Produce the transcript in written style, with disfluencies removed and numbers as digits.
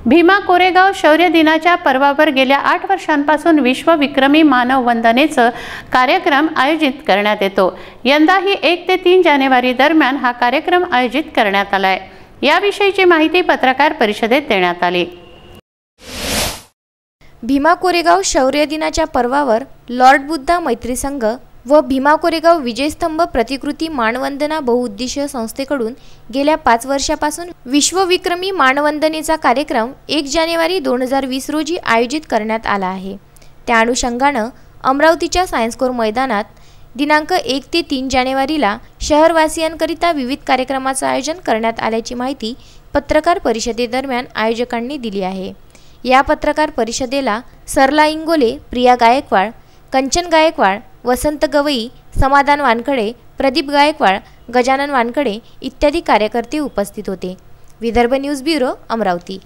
भीमा कोरेगाव शौर्य दिनाच्या पर्वावर गेल्या 8 वर्षांपासून विश्वविक्रमी मानव वंदनेचा कार्यक्रम आयोजित करण्यात येतो। यंदाही 1 ते 3 जानेवारी दरम्यान हा कार्यक्रम आयोजित करण्यात आला आहे। याविषयीची माहिती पत्रकार परिषदेत देण्यात आली। भीमा कोरेगाव शौर्य दिनाच्या पर्वावर लॉर्ड बुद्धा मैत्री संघ व भीमा कोरेगाव विजयस्तंभ प्रतिकृती मानवंदना बहुउद्देशीय संस्थेकडून गेल्या 5 वर्षापासून विश्वविक्रमी मानवंदनेचा कार्यक्रम 1 जानेवारी 2020 रोजी आयोजित करण्यात आला आहे। त्या अनुषंगाने अमरावतीच्या सायन्स कोर मैदानात दिनांक 1 ते 3 जानेवारीला शहरवासियांकरिता विविध कार्यक्रमाचे आयोजन करण्यात आल्याची माहिती पत्रकार परिषदेदरम्यान आयोजकांनी दिली आहे। या पत्रकार परिषदेला सरला इंगोले, प्रिया गायकवाड, कंचन गायकवाड, वसंत गवई, समाधान वानखडे, प्रदीप गायकवाड, गजानन वानखडे इत्यादी कार्यकर्ते उपस्थित होते। Vidarbha news bureau, Amravati.